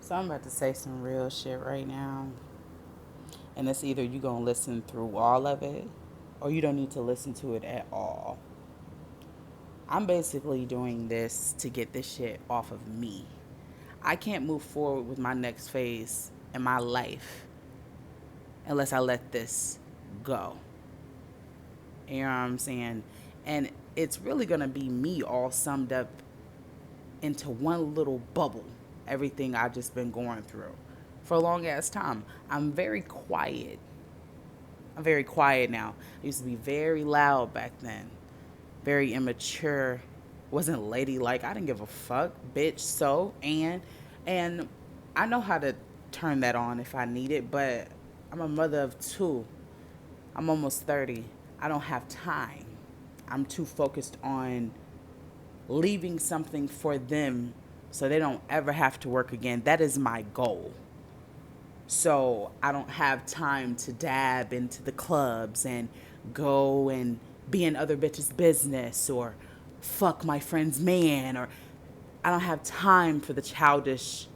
So I'm about to say some real shit right now. And it's either you gonna listen through all of it or you don't need to listen to it at all. I'm basically doing this to get this shit off of me. I can't move forward with my next phase in my life unless I let this go. You know what I'm saying? And it's really gonna be me all summed up into one little bubble. Everything I've just been going through for a long ass time. I'm very quiet. I'm very quiet now. I used to be very loud back then, very immature, wasn't ladylike. I didn't give a fuck, bitch. And I know how to turn that on if I need it, but I'm a mother of two. I'm almost 30. I don't have time. I'm too focused on leaving something for them so they don't ever have to work again. That is my goal. So I don't have time to dab into the clubs and go and be in other bitches' business or fuck my friend's man, or I don't have time for the childish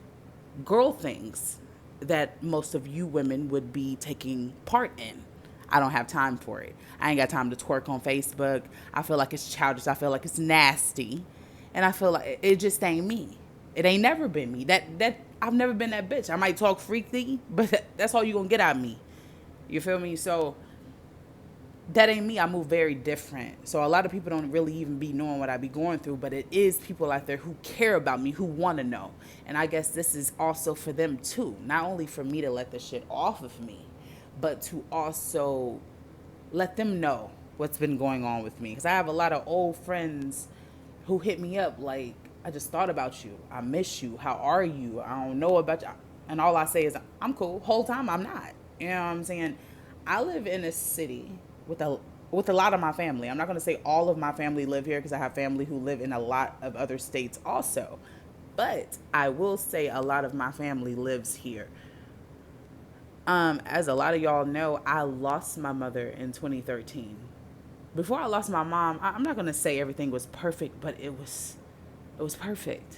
girl things that most of you women would be taking part in. I don't have time for it. I ain't got time to twerk on Facebook. I feel like it's childish. I feel like it's nasty. And I feel like it just ain't me. It ain't never been me. That I've never been that bitch. I might talk freaky, but that's all you gonna get out of me. You feel me? So that ain't me. I move very different. So a lot of people don't really even be knowing what I be going through, but it is people out there who care about me, who want to know. And I guess this is also for them too. Not only for me to let the shit off of me, but to also let them know what's been going on with me. Because I have a lot of old friends who hit me up like, I just thought about you. I miss you. How are you? I don't know about you. And all I say is, I'm cool. Whole time, I'm not. You know what I'm saying? I live in a city with a lot of my family. I'm not going to say all of my family live here because I have family who live in a lot of other states also. But I will say a lot of my family lives here. As a lot of y'all know, I lost my mother in 2013. Before I lost my mom, I'm not gonna say everything was perfect, but it was perfect.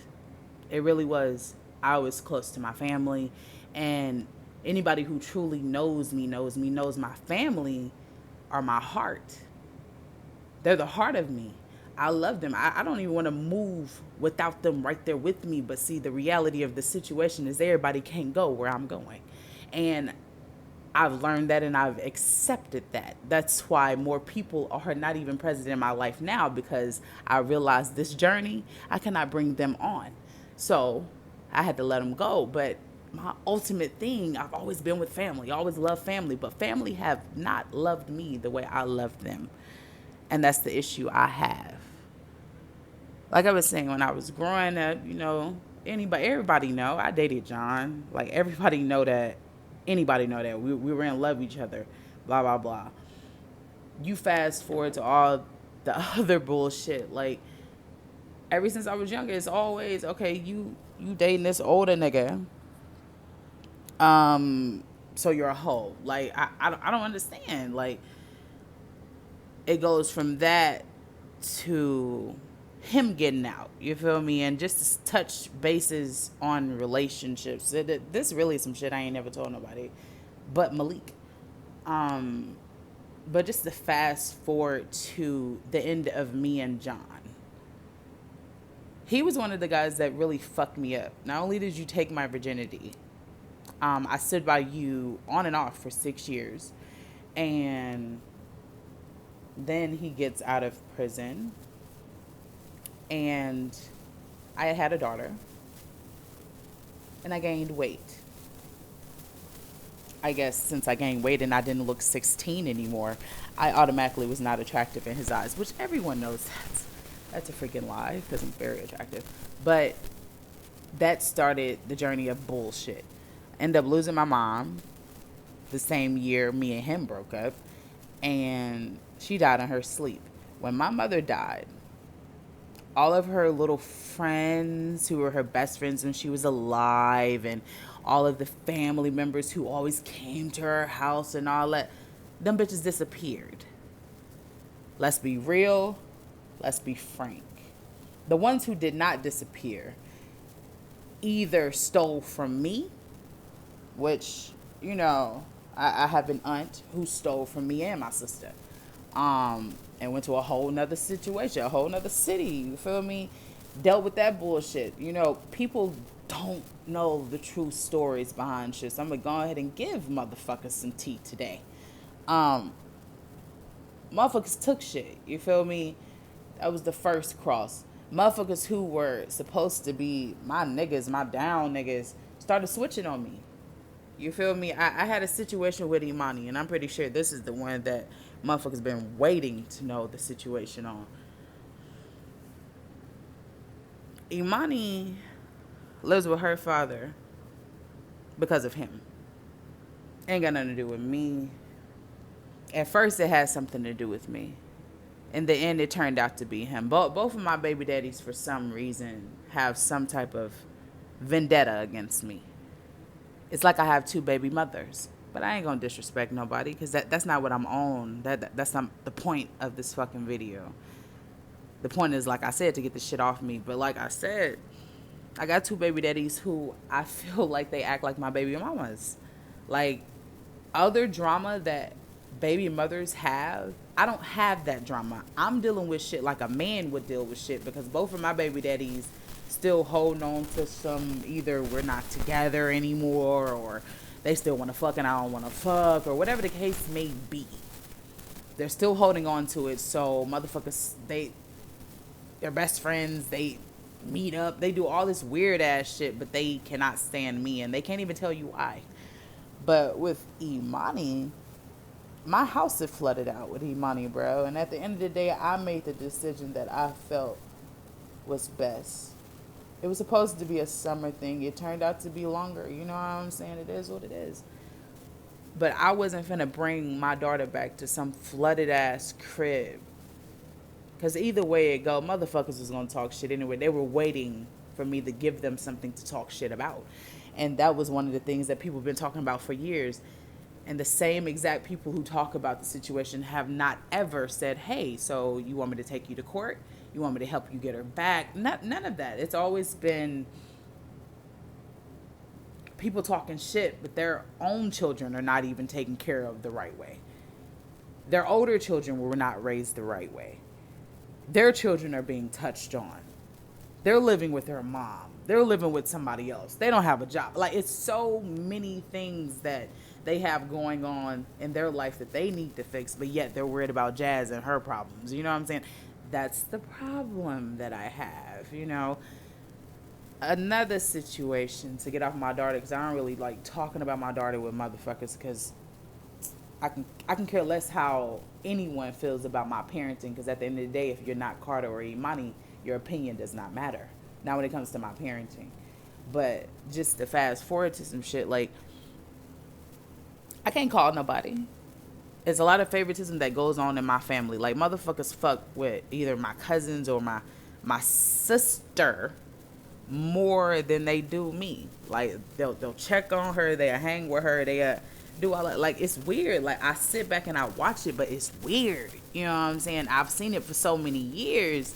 It really was. I was close to my family, and anybody who truly knows my family are my heart. They're the heart of me. I love them. I don't even want to move without them right there with me. But see, the reality of the situation is everybody can't go where I'm going. And I've learned that and I've accepted that. That's why more people are not even present in my life now, because I realized this journey, I cannot bring them on. So I had to let them go. But my ultimate thing, I've always been with family, always loved family, but family have not loved me the way I loved them. And that's the issue I have. Like I was saying, when I was growing up, everybody know I dated John. Like everybody know that, anybody know that we were in love with each other, blah blah blah. You fast forward to all the other bullshit. Like ever since I was younger, it's always okay. You dating this older nigga, so you're a hoe. Like I don't understand. Like it goes from that to him getting out. You feel me? And just to touch bases on relationships. This really is some shit I ain't never told nobody, but Malik. Um, but just to fast forward to the end of me and John. He was one of the guys that really fucked me up. Not only did you take my virginity, I stood by you on and off for 6 years, and then he gets out of prison, and I had a daughter, and I gained weight. I guess since I gained weight and I didn't look 16 anymore, I automatically was not attractive in his eyes, which everyone knows that's a freaking lie because I'm very attractive. But that started the journey of bullshit. Ended up losing my mom the same year me and him broke up, and she died in her sleep. When my mother died, all of her little friends who were her best friends when she was alive, and all of the family members who always came to her house and all that, them bitches disappeared. Let's be real. Let's be frank. The ones who did not disappear, either stole from me, which, I have an aunt who stole from me and my sister. And went to a whole nother situation, a whole nother city, you feel me? Dealt with that bullshit. People don't know the true stories behind shit. So I'm gonna go ahead and give motherfuckers some tea today. Um, Motherfuckers took shit, you feel me? That was the first cross. Motherfuckers who were supposed to be my niggas, my down niggas, started switching on me. You feel me? I had a situation with Imani, and I'm pretty sure this is the one that motherfuckers been waiting to know the situation on. Imani lives with her father because of him. Ain't got nothing to do with me. At first, it had something to do with me. In the end, it turned out to be him. Both of my baby daddies, for some reason, have some type of vendetta against me. It's like I have two baby mothers. But I ain't gonna disrespect nobody, because that's not what I'm on. That's not the point of this fucking video. The point is, like I said, to get this shit off me. But like I said, I got two baby daddies who I feel like they act like my baby mamas. Like, other drama that baby mothers have, I don't have that drama. I'm dealing with shit like a man would deal with shit, because both of my baby daddies still holding on to some, either we're not together anymore, or they still want to fuck and I don't want to fuck, or whatever the case may be. They're still holding on to it. So motherfuckers, they're best friends, they meet up, they do all this weird ass shit, but they cannot stand me, and they can't even tell you why. But with Imani, my house had flooded out with Imani, bro. And at the end of the day, I made the decision that I felt was best. It was supposed to be a summer thing. It turned out to be longer. You know what I'm saying? It is what it is. But I wasn't finna bring my daughter back to some flooded ass crib. Because either way it go, motherfuckers was going to talk shit anyway. They were waiting for me to give them something to talk shit about. And that was one of the things that people have been talking about for years. And the same exact people who talk about the situation have not ever said, hey, so you want me to take you to court? You want me to help you get her back? None of that. It's always been people talking shit, but their own children are not even taken care of the right way. Their older children were not raised the right way. Their children are being touched on. They're living with their mom. They're living with somebody else. They don't have a job. Like, it's so many things that they have going on in their life that they need to fix, but yet they're worried about Jazz and her problems. You know what I'm saying? That's the problem that I have. Another situation, to get off my daughter, because I don't really like talking about my daughter with motherfuckers, because I can care less how anyone feels about my parenting, because at the end of the day, if you're not Carter or Imani, your opinion does not matter. Not when it comes to my parenting. But just to fast forward to some shit, like, I can't call nobody. There's a lot of favoritism that goes on in my family. Like, motherfuckers fuck with either my cousins or my sister more than they do me. Like, they'll check on her, they'll hang with her, they do all that. Like, it's weird. Like, I sit back and I watch it, but it's weird. You know what I'm saying? I've seen it for so many years,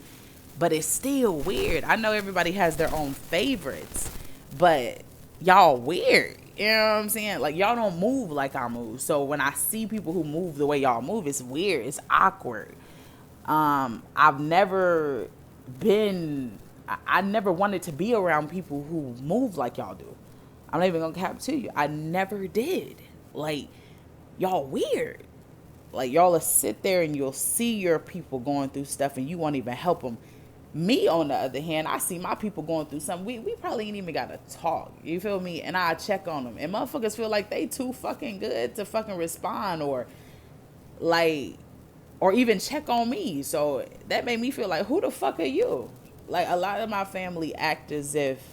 but it's still weird. I know everybody has their own favorites, but y'all weird. You know what I'm saying? Like, y'all don't move like I move. So when I see people who move the way y'all move, it's weird. It's awkward. I've never been... I never wanted to be around people who move like y'all do. I'm not even gonna cap to you. I never did. Like, y'all weird. Like, y'all will sit there and you'll see your people going through stuff and you won't even help them. Me, on the other hand, I see my people going through something. We probably ain't even got to talk. You feel me? And I check on them. And motherfuckers feel like they too fucking good to fucking respond or even check on me. So that made me feel like, who the fuck are you? Like, a lot of my family act as if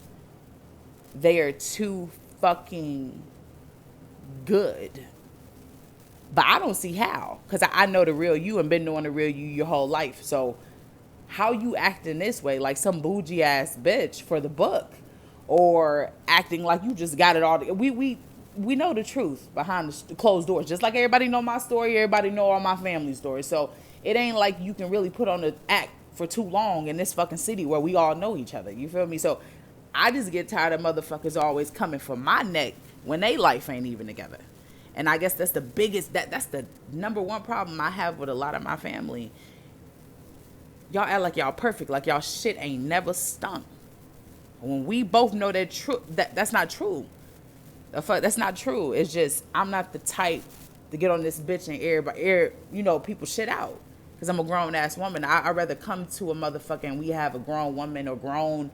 they are too fucking good. But I don't see how. Because I know the real you and been knowing the real you your whole life. So how you acting this way, like some bougie ass bitch for the book, or acting like you just got it all. We know the truth behind the closed doors. Just like everybody know my story, everybody know all my family stories. So it ain't like you can really put on the act for too long in this fucking city where we all know each other. You feel me? So I just get tired of motherfuckers always coming for my neck when they life ain't even together. And I guess that's the biggest, that's the number one problem I have with a lot of my family. Y'all act like y'all perfect, like y'all shit ain't never stunk. When we both know that's not true. The fuck, that's not true. It's just, I'm not the type to get on this bitch and air, people shit out. Because I'm a grown ass woman. I'd rather come to a motherfucker and we have a grown woman or grown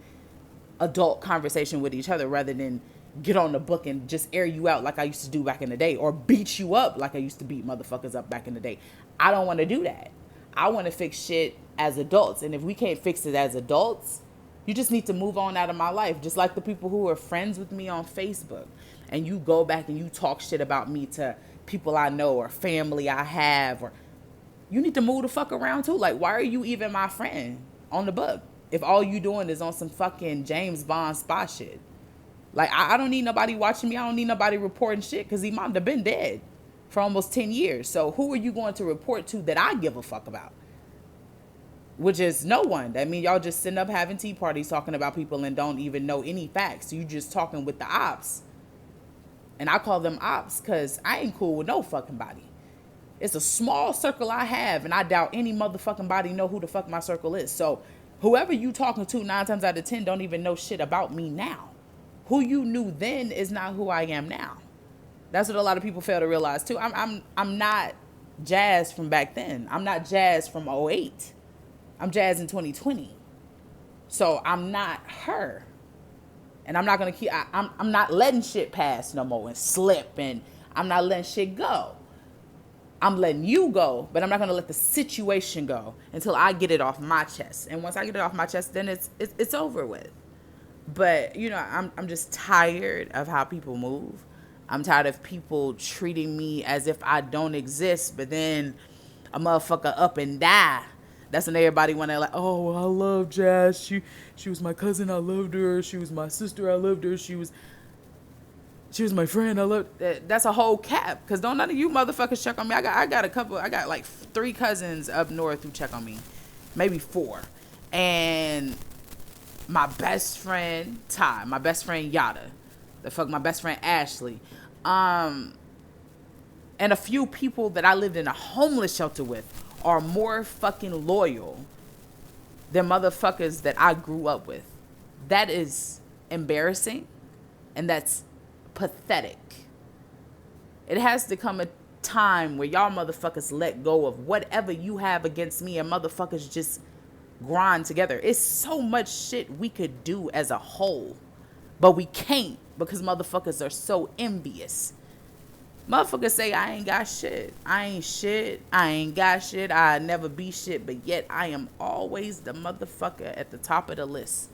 adult conversation with each other rather than get on the book and just air you out like I used to do back in the day, or beat you up like I used to beat motherfuckers up back in the day. I don't want to do that. I want to fix shit as adults. And if we can't fix it as adults, you just need to move on out of my life. Just like the people who are friends with me on Facebook, and you go back and you talk shit about me to people I know or family I have, or you need to move the fuck around too. Like, why are you even my friend on the book if all you doing is on some fucking James Bond spy shit? Like, I don't need nobody watching me. I don't need nobody reporting shit, because he might have been dead for almost 10 years. So who are you going to report to that I give a fuck about? Which is no one. That means y'all just sitting up having tea parties talking about people and don't even know any facts. You just talking with the ops. And I call them ops because I ain't cool with no fucking body. It's a small circle I have, and I doubt any motherfucking body know who the fuck my circle is. So whoever you talking to 9 times out of 10 don't even know shit about me now. Who you knew then is not who I am now. That's what a lot of people fail to realize too. I'm not Jazz from back then. I'm not Jazz from '08. I'm Jazz in 2020. So I'm not her. And I'm not going to keep, I'm not letting shit pass no more and slip, and I'm not letting shit go. I'm letting you go, but I'm not going to let the situation go until I get it off my chest. And once I get it off my chest, then it's over with. But, I'm just tired of how people move. I'm tired of people treating me as if I don't exist, but then a motherfucker up and die. That's when everybody want to like, oh, I love Jazz. She was my cousin. I loved her. She was my sister. I loved her. She was my friend. I loved. That's a whole cap. Cause don't none of you motherfuckers check on me. I got like 3 cousins up north who check on me, maybe 4, and my best friend Ty, my best friend Yada, my best friend Ashley, and a few people that I lived in a homeless shelter with are more fucking loyal than motherfuckers that I grew up with. That is embarrassing, and that's pathetic. It has to come a time where y'all motherfuckers let go of whatever you have against me and motherfuckers just grind together. It's so much shit we could do as a whole, but we can't because motherfuckers are so envious. Motherfuckers say I ain't got shit. I ain't shit. I ain't got shit. I never be shit. But yet I am always the motherfucker at the top of the list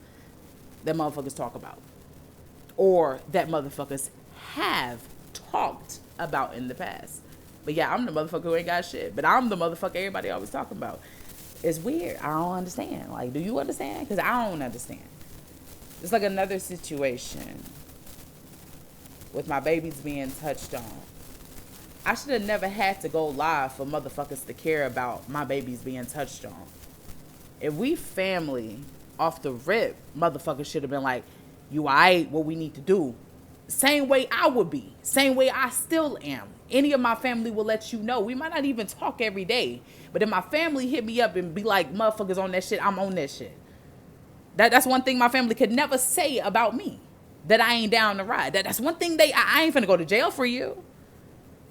that motherfuckers talk about. Or that motherfuckers have talked about in the past. But yeah, I'm the motherfucker who ain't got shit. But I'm the motherfucker everybody always talking about. It's weird. I don't understand. Like, do you understand? Because I don't understand. It's like another situation with my babies being touched on. I should have never had to go live for motherfuckers to care about my babies being touched on. If we family off the rip, motherfuckers should have been like, you alright, what we need to do. Same way I would be. Same way I still am. Any of my family will let you know. We might not even talk every day. But if my family hit me up and be like, motherfuckers on that shit, I'm on that shit. That's one thing my family could never say about me. That I ain't down to ride. That's one thing I ain't finna go to jail for you.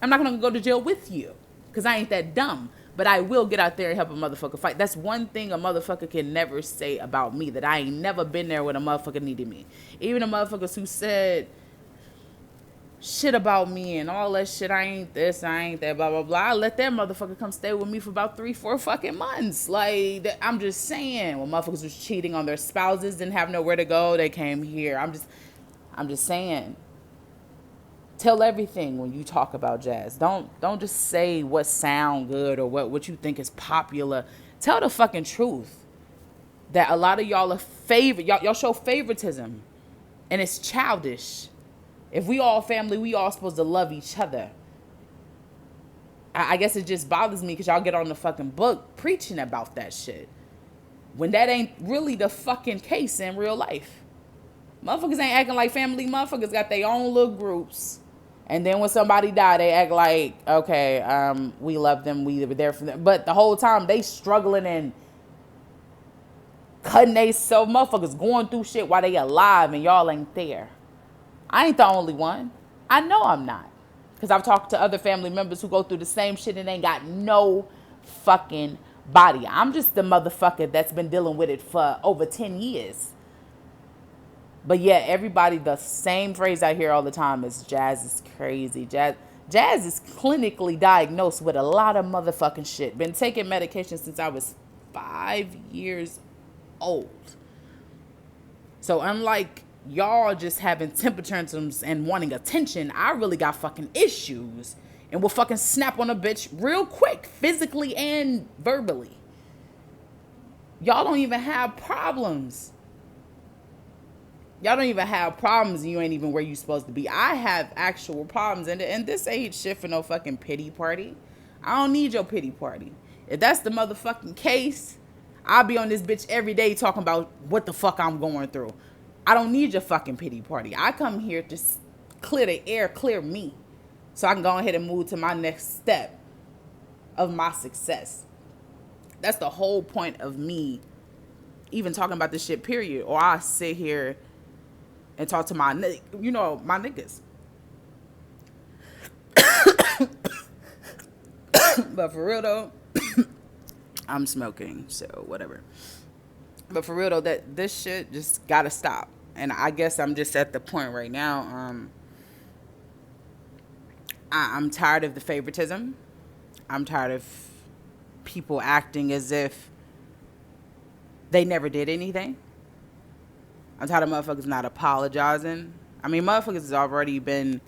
I'm not gonna go to jail with you. Because I ain't that dumb. But I will get out there and help a motherfucker fight. That's one thing a motherfucker can never say about me. That I ain't never been there when a motherfucker needed me. Even the motherfuckers who said shit about me and all that shit, I ain't this, I ain't that, blah, blah, blah. I let that motherfucker come stay with me for about 3-4 fucking months. Like, I'm just saying, when motherfuckers was cheating on their spouses, didn't have nowhere to go, they came here. I'm just saying. Tell everything when you talk about Jazz. Don't just say what sound good or what you think is popular. Tell the fucking truth. That a lot of y'all are y'all show favoritism. And it's childish. If we all family, we all supposed to love each other. I guess it just bothers me because y'all get on the fucking book preaching about that shit. When that ain't really the fucking case in real life. Motherfuckers ain't acting like family. Motherfuckers got their own little groups. And then when somebody die, they act like, okay, we love them, we were there for them. But the whole time, they struggling and cutting they self, motherfuckers going through shit while they alive and y'all ain't there. I ain't the only one. I know I'm not. Because I've talked to other family members who go through the same shit and ain't got no fucking body. I'm just the motherfucker that's been dealing with it for over 10 years. But yeah, everybody, the same phrase I hear all the time is Jazz is crazy. Jazz is clinically diagnosed with a lot of motherfucking shit. Been taking medication since I was 5 years old. So unlike y'all just having temper tantrums and wanting attention, I really got fucking issues and will fucking snap on a bitch real quick, physically and verbally. Y'all don't even have problems. Y'all don't even have problems and you ain't even where you supposed to be. I have actual problems and this ain't shit for no fucking pity party. I don't need your pity party. If that's the motherfucking case, I'll be on this bitch every day talking about what the fuck I'm going through. I don't need your fucking pity party. I come here to clear the air, clear me, so I can go ahead and move to my next step of my success. That's the whole point of me even talking about this shit, period. Or I sit here and talk to my niggas. But for real though, I'm smoking, so whatever. But for real though, that this shit just gotta stop. And I guess I'm just at the point right now. I'm tired of the favoritism. I'm tired of people acting as if they never did anything. I'm tired of motherfuckers not apologizing. I mean, motherfuckers has already been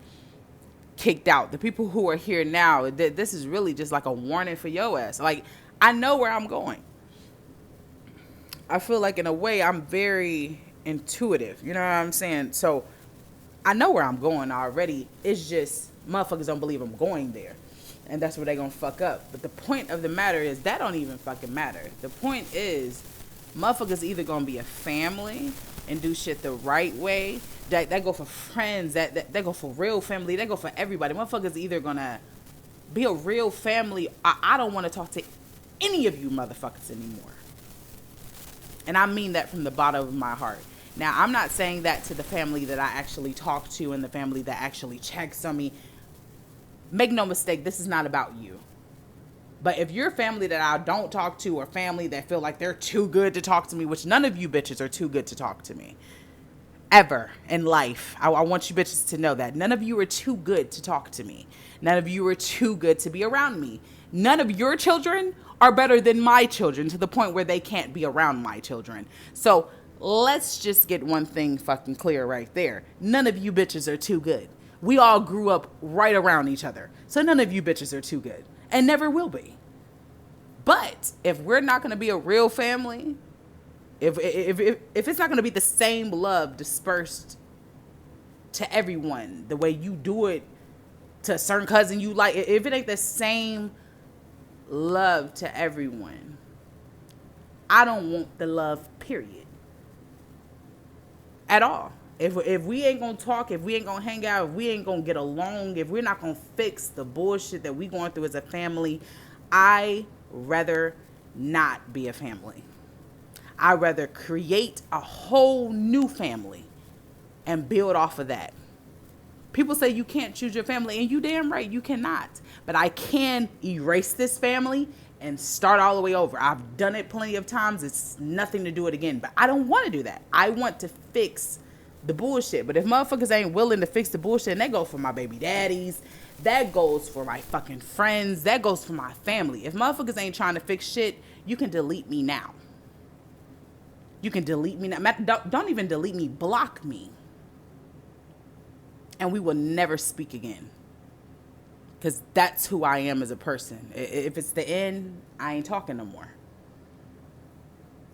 kicked out. The people who are here now, this is really just like a warning for your ass. Like, I know where I'm going. I feel like in a way I'm very intuitive. You know what I'm saying? So I know where I'm going already. It's just motherfuckers don't believe I'm going there. And that's where they gonna fuck up. But the point of the matter is that don't even fucking matter. The point is motherfuckers either gonna be a family and do shit the right way. That go for friends. That go for real family. That go for everybody. Motherfuckers either gonna be a real family. I don't want to talk to any of you motherfuckers anymore. And I mean that from the bottom of my heart. Now, I'm not saying that to the family that I actually talk to and the family that actually checks on me. Make no mistake, this is not about you. But if you're family that I don't talk to or family that feel like they're too good to talk to me, which none of you bitches are too good to talk to me, ever in life, I want you bitches to know that. None of you are too good to talk to me. None of you are too good to be around me. None of your children are better than my children to the point where they can't be around my children. So let's just get one thing fucking clear right there. None of you bitches are too good. We all grew up right around each other. So none of you bitches are too good and never will be. But if we're not going to be a real family, if it's not going to be the same love dispersed to everyone, the way you do it to a certain cousin you like, if it ain't the same love to everyone, I don't want the love, period. At all. If we ain't gonna talk, if we ain't gonna hang out, if we ain't gonna get along, if we're not gonna fix the bullshit that we going through as a family, I rather not be a family. I rather create a whole new family and build off of that. People say you can't choose your family, and you damn right you cannot. But I can erase this family and start all the way over. I've done it plenty of times. It's nothing to do it again. But I don't want to do that. I want to fix the bullshit. But if motherfuckers ain't willing to fix the bullshit, and that goes for my baby daddies, that goes for my fucking friends, that goes for my family. If motherfuckers ain't trying to fix shit, you can delete me now. You can delete me now. Don't even delete me. Block me. And we will never speak again. Because that's who I am as a person. If it's the end, I ain't talking no more.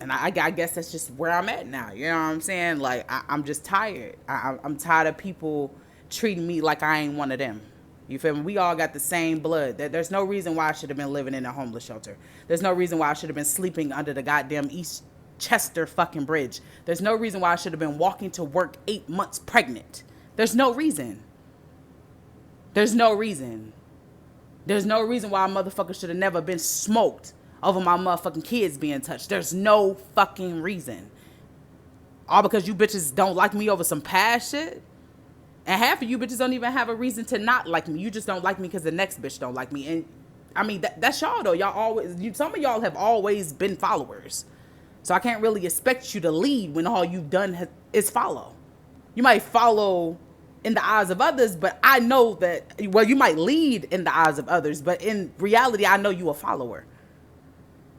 And I guess that's just where I'm at now. You know what I'm saying? Like, I'm just tired. I'm tired of people treating me like I ain't one of them. You feel me? We all got the same blood. There's no reason why I should have been living in a homeless shelter. There's no reason why I should have been sleeping under the goddamn East Chester fucking Bridge. There's no reason why I should have been walking to work 8 months pregnant. There's no reason. There's no reason. There's no reason why a motherfucker should have never been smoked over my motherfucking kids being touched. There's no fucking reason. All because you bitches don't like me over some past shit? And half of you bitches don't even have a reason to not like me. You just don't like me because the next bitch don't like me. And I mean, that's y'all though. Y'all always, some of y'all have always been followers. So I can't really expect you to lead when all you've done is follow. You might follow in the eyes of others, but I know that, well, you might lead in the eyes of others, but in reality, I know you a follower.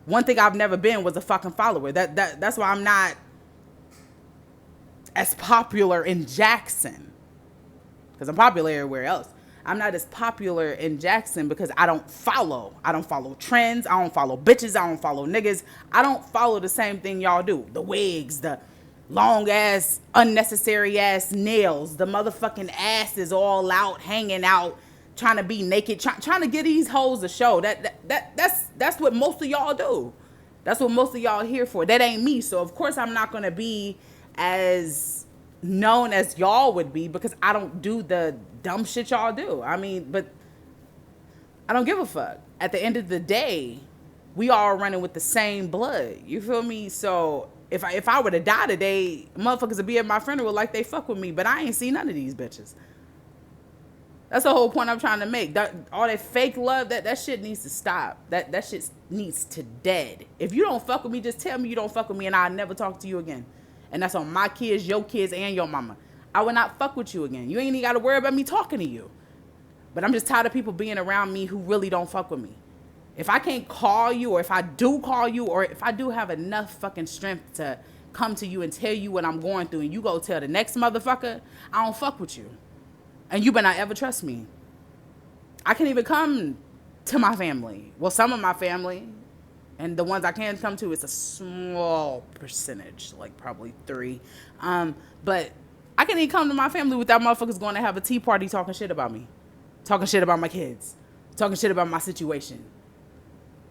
One thing I've never been was a fucking follower. That's why I'm not as popular in Jackson. Because I'm popular everywhere else. I'm not as popular in Jackson because I don't follow. I don't follow trends. I don't follow bitches. I don't follow niggas. I don't follow the same thing y'all do. The wigs, the long ass, unnecessary ass nails, the motherfucking asses all out, hanging out, trying to be naked, trying to get these hoes a show. That's what most of y'all do. That's what most of y'all here for. That ain't me. So of course I'm not gonna be as known as y'all would be because I don't do the dumb shit y'all do. I mean, but I don't give a fuck. At the end of the day, we all running with the same blood. You feel me? So if I were to die today, motherfuckers would be at my funeral like they fuck with me, but I ain't seen none of these bitches. That's the whole point I'm trying to make. All that fake love, that shit needs to stop. That shit needs to dead. If you don't fuck with me, just tell me you don't fuck with me and I'll never talk to you again. And that's on my kids, your kids, and your mama. I will not fuck with you again. You ain't even got to worry about me talking to you. But I'm just tired of people being around me who really don't fuck with me. If I can't call you, or if I do call you, or if I do have enough fucking strength to come to you and tell you what I'm going through, and you go tell the next motherfucker, I don't fuck with you. And you better not ever trust me. I can't even come to my family. Well, some of my family, and the ones I can come to, it's a small percentage, like probably 3. But I can't even come to my family without motherfuckers going to have a tea party talking shit about me. Talking shit about my kids. Talking shit about my situation.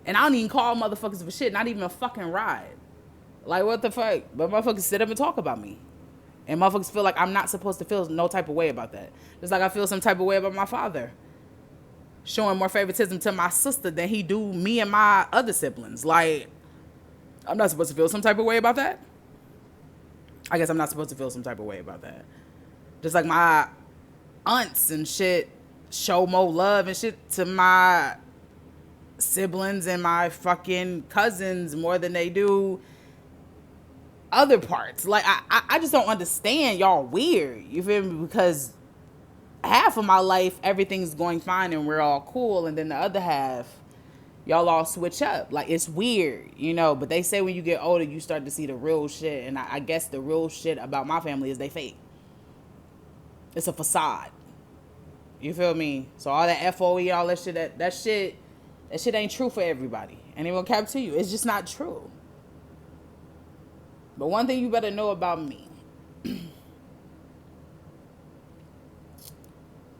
And I don't even call motherfuckers for shit, not even a fucking ride. Like, what the fuck? But motherfuckers sit up and talk about me. And motherfuckers feel like I'm not supposed to feel no type of way about that. Just like I feel some type of way about my father. Showing more favoritism to my sister than he do me and my other siblings. Like, I'm not supposed to feel some type of way about that? I guess I'm not supposed to feel some type of way about that. Just like my aunts and shit show more love and shit to my siblings and my fucking cousins more than they do other parts. Like, I just don't understand. Y'all weird. You feel me? Because half of my life, everything's going fine and we're all cool. And then the other half, y'all all switch up. Like, it's weird, you know. But they say when you get older, you start to see the real shit. And I guess the real shit about my family is they fake. It's a facade. You feel me? So all that FOE, all that shit, that shit ain't true for everybody. And it will cap to you. It's just not true. But one thing you better know about me.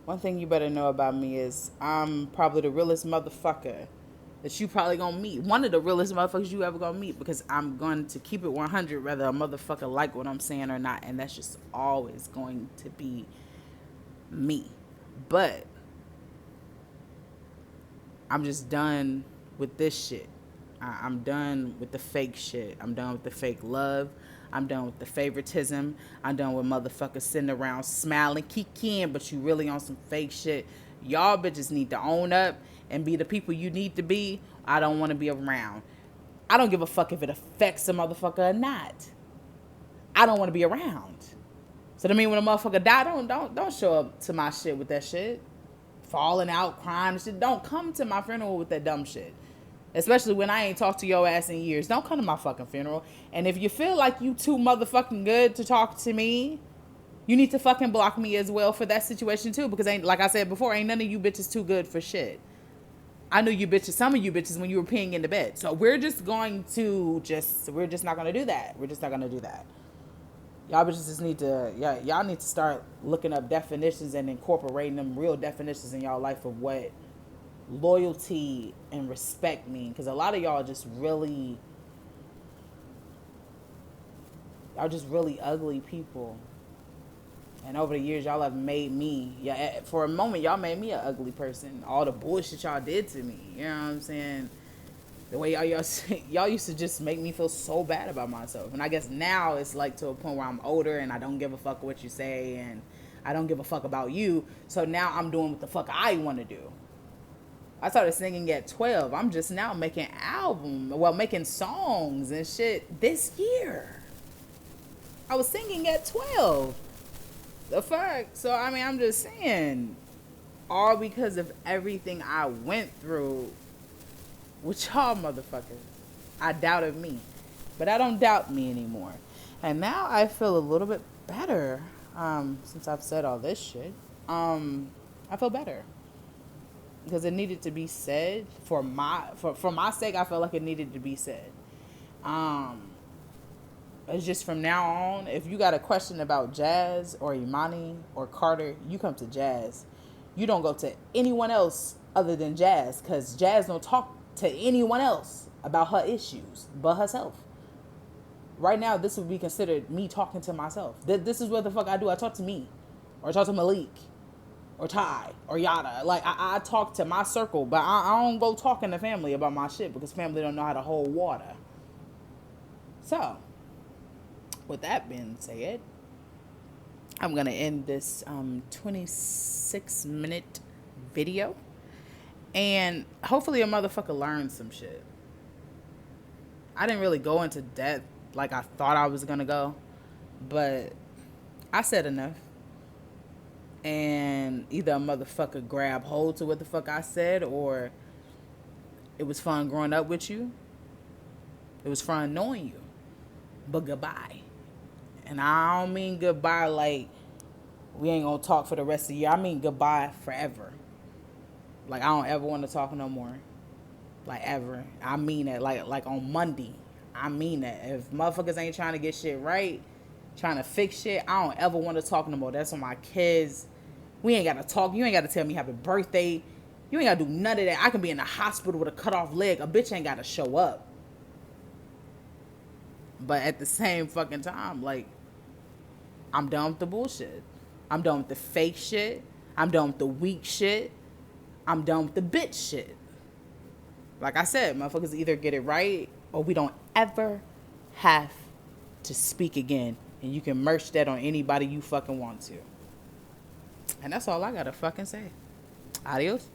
One thing you better know about me is I'm probably the realest motherfucker that you probably gonna meet. One of the realest motherfuckers you ever gonna meet, because I'm going to keep it 100 whether a motherfucker like what I'm saying or not. And that's just always going to be me. But I'm just done with this shit. I'm done with the fake shit. I'm done with the fake love. I'm done with the favoritism. I'm done with motherfuckers sitting around smiling, kikiing, but you really on some fake shit. Y'all bitches need to own up and be the people you need to be. I don't want to be around. I don't give a fuck if it affects a motherfucker or not. I don't want to be around. So that mean when a motherfucker die, don't show up to my shit with that shit. Falling out, crying and shit. Don't come to my funeral with that dumb shit. Especially when I ain't talked to your ass in years. Don't come to my fucking funeral. And if you feel like you too motherfucking good to talk to me, you need to fucking block me as well for that situation too. Because ain't, like I said before, ain't none of you bitches too good for shit. I knew you bitches, some of you bitches, when you were peeing in the bed. So we're just not going to do that. We're just not going to do that. Y'all bitches just need to, y'all need to start looking up definitions and incorporating them real definitions in y'all life of what loyalty and respect mean. Because a lot of y'all just really Y'all just really ugly people. And over the years, y'all have made me, yeah, for a moment, y'all made me an ugly person. All the bullshit y'all did to me. You know what I'm saying? The way y'all used to just make me feel so bad about myself. And I guess now it's like to a point where I'm older and I don't give a fuck what you say and I don't give a fuck about you. So now I'm doing what the fuck I want to do. I started singing at 12. I'm just now making making songs and shit this year. I was singing at 12. The fuck? So, I mean, I'm just saying, all because of everything I went through with y'all motherfuckers. I doubted me. But I don't doubt me anymore. And now I feel a little bit better since I've said all this shit. I feel better. Because it needed to be said for my sake. I felt like it needed to be said. It's just from now on, if you got a question about Jazz or Imani or Carter, you come to Jazz. You don't go to anyone else other than Jazz, because Jazz don't talk to anyone else about her issues but herself. Right now, this would be considered me talking to myself. This is what the fuck I do. I talk to me, or I talk to Malik, or Ty, or Yada. Like, I talk to my circle, but I don't go talking to family about my shit, because family don't know how to hold water. So, with that being said, I'm going to end this 26-minute video. And hopefully a motherfucker learned some shit. I didn't really go into depth like I thought I was going to go. But I said enough. And either a motherfucker grab hold to what the fuck I said, or it was fun growing up with you. It was fun knowing you. But goodbye. And I don't mean goodbye like we ain't gonna talk for the rest of the year. I mean goodbye forever. Like, I don't ever want to talk no more. Like, ever. I mean that. Like on Monday. I mean that. If motherfuckers ain't trying to get shit right, trying to fix shit, I don't ever want to talk no more. That's on my kids. We ain't got to talk. You ain't got to tell me happy birthday. You ain't got to do none of that. I can be in the hospital with a cut off leg. A bitch ain't got to show up. But at the same fucking time, like, I'm done with the bullshit. I'm done with the fake shit. I'm done with the weak shit. I'm done with the bitch shit. Like I said, motherfuckers either get it right or we don't ever have to speak again. And you can merch that on anybody you fucking want to. And that's all I gotta fucking say. Adios.